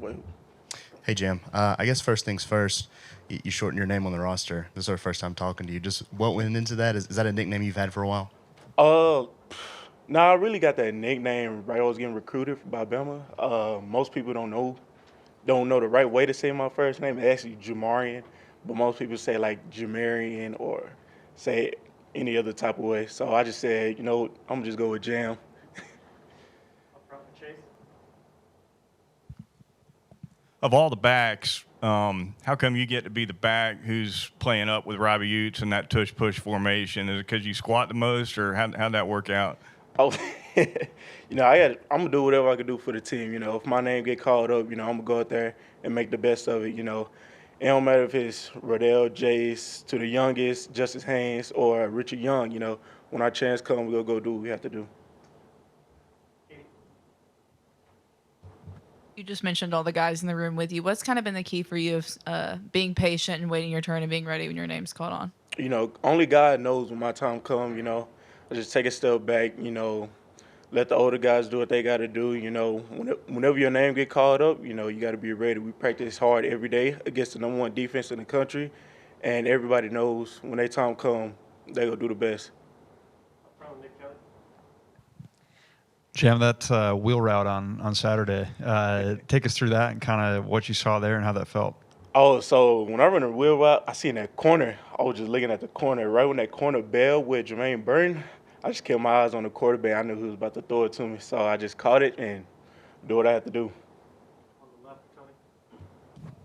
Wait, Hey, Jam. I guess first things first, you shortened your name on the roster. This is our first time talking to you. Just what went into that? Is that a nickname you've had for a while? Uh, nah, I really got that nickname right. I was getting recruited by Bama. Most people don't know the right way to say my first name. It's actually Jamarian, but most people say like Jamarian or say it any other type of way. So I just said, I'm gonna just go with Jam. Of all the backs, how come you get to be the back who's playing up with Robbie Utes in that tush push formation? Is it because you squat the most, or how'd that work out? Oh, I'm gonna do whatever I can do for the team. If my name get called up, I'm gonna go out there and make the best of it. It don't matter if it's Rodell, Jace, to the youngest, Justice Haynes, or Richard Young. When our chance comes, we'll go do what we have to do. You just mentioned all the guys in the room with you. What's kind of been the key for you of being patient and waiting your turn and being ready when your name's called on? Only God knows when my time comes. I just take a step back. Let the older guys do what they got to do. Whenever your name get called up, you got to be ready. We practice hard every day against the number one defense in the country, and everybody knows when their time come, they gonna do the best. Jam, that wheel route on Saturday. Take us through that and kind of what you saw there and how that felt. Oh, so when I run the wheel route, I seen that corner. I was just looking at the corner. Right when that corner bailed with Jermaine Burton, I just kept my eyes on the quarterback. I knew he was about to throw it to me, so I just caught it and do what I had to do.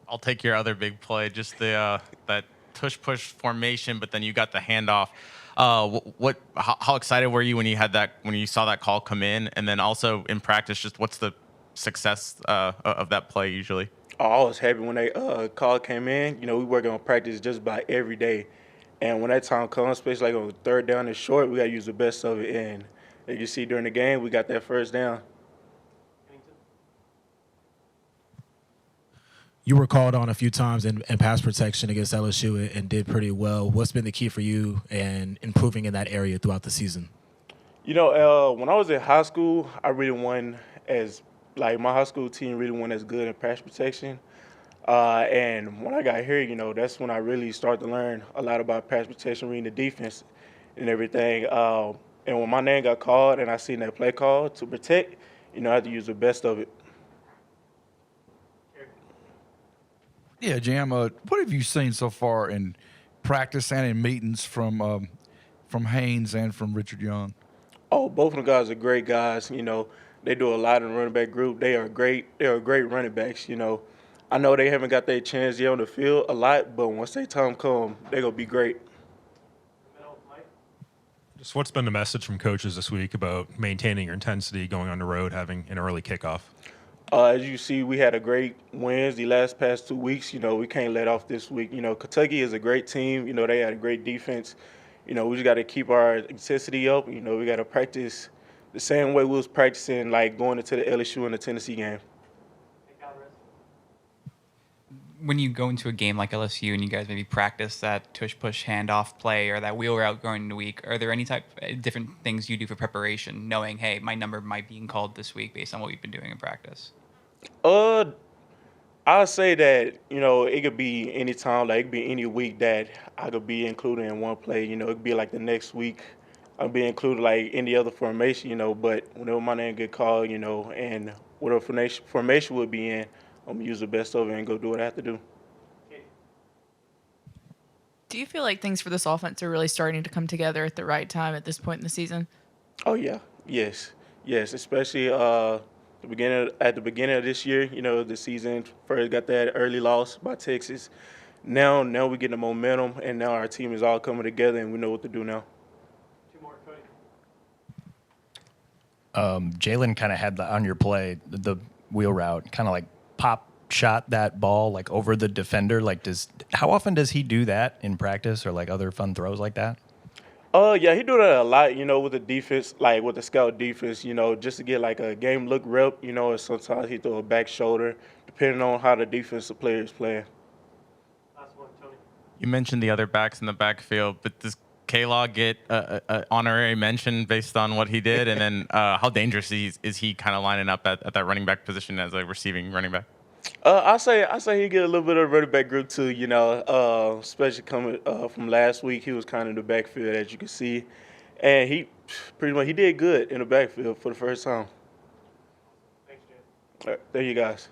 I'll take your other big play, just the that tush push formation, but then you got the handoff. How excited were you when you saw that call come in, and then also in practice, just what's the success of that play usually? I was happy when they call came in. We work on practice just about every day, and when that time comes, especially like on third down and short, we got to use the best of it. And as you see during the game, we got that first down. You were called on a few times in pass protection against LSU and did pretty well. What's been the key for you and improving in that area throughout the season? When I was in high school, I really wasn't as like my high school team really wasn't as good in pass protection. And when I got here, that's when I really started to learn a lot about pass protection, reading the defense and everything. And when my name got called and I seen that play call to protect, I had to use the best of it. Yeah, Jam. What have you seen so far in practice and in meetings from Haynes and from Richard Young? Oh, both of them guys are great guys. They do a lot in the running back group. They are great. They are great running backs. I know they haven't got their chance yet on the field a lot, but once their time come, they're gonna be great. Just what's been the message from coaches this week about maintaining your intensity, going on the road, having an early kickoff? As you see, we had a great wins the past 2 weeks. We can't let off this week. Kentucky is a great team. They had a great defense. We just got to keep our intensity up. We got to practice the same way we was practicing, like going into the LSU and the Tennessee game. When you go into a game like LSU and you guys maybe practice that tush push handoff play or that wheel route going into the week, are there any type different things you do for preparation, knowing, hey, my number might be called this week based on what we've been doing in practice? I'll say that, it could be any time, like it could be any week that I could be included in one play. It could be like the next week I'll be included like any other formation, but whenever my name get called, and whatever formation would be in, I'm gonna use the best of it and go do what I have to do. Do you feel like things for this offense are really starting to come together at the right time at this point in the season? Oh yeah, yes, especially at the beginning of this year. The season first got that early loss by Texas. Now we get the momentum, and now our team is all coming together, and we know what to do now. Jalen kind of had on your play the wheel route, kind of like pop shot that ball like over the defender. Like, how often does he do that in practice or like other fun throws like that? Yeah, he do that a lot, with the defense, like with the scout defense, just to get like a game look rep, and sometimes he throw a back shoulder, depending on how the defensive player is playing. You mentioned the other backs in the backfield, but does K-Law get a honorary mention based on what he did? And then how dangerous is he kind of lining up at that running back position as a receiving running back? I say he get a little bit of running back grip too. You know, especially coming from last week, he was kind of in the backfield as you can see, and he pretty much he did good in the backfield for the first time. Thanks, Jim. All right, there you guys.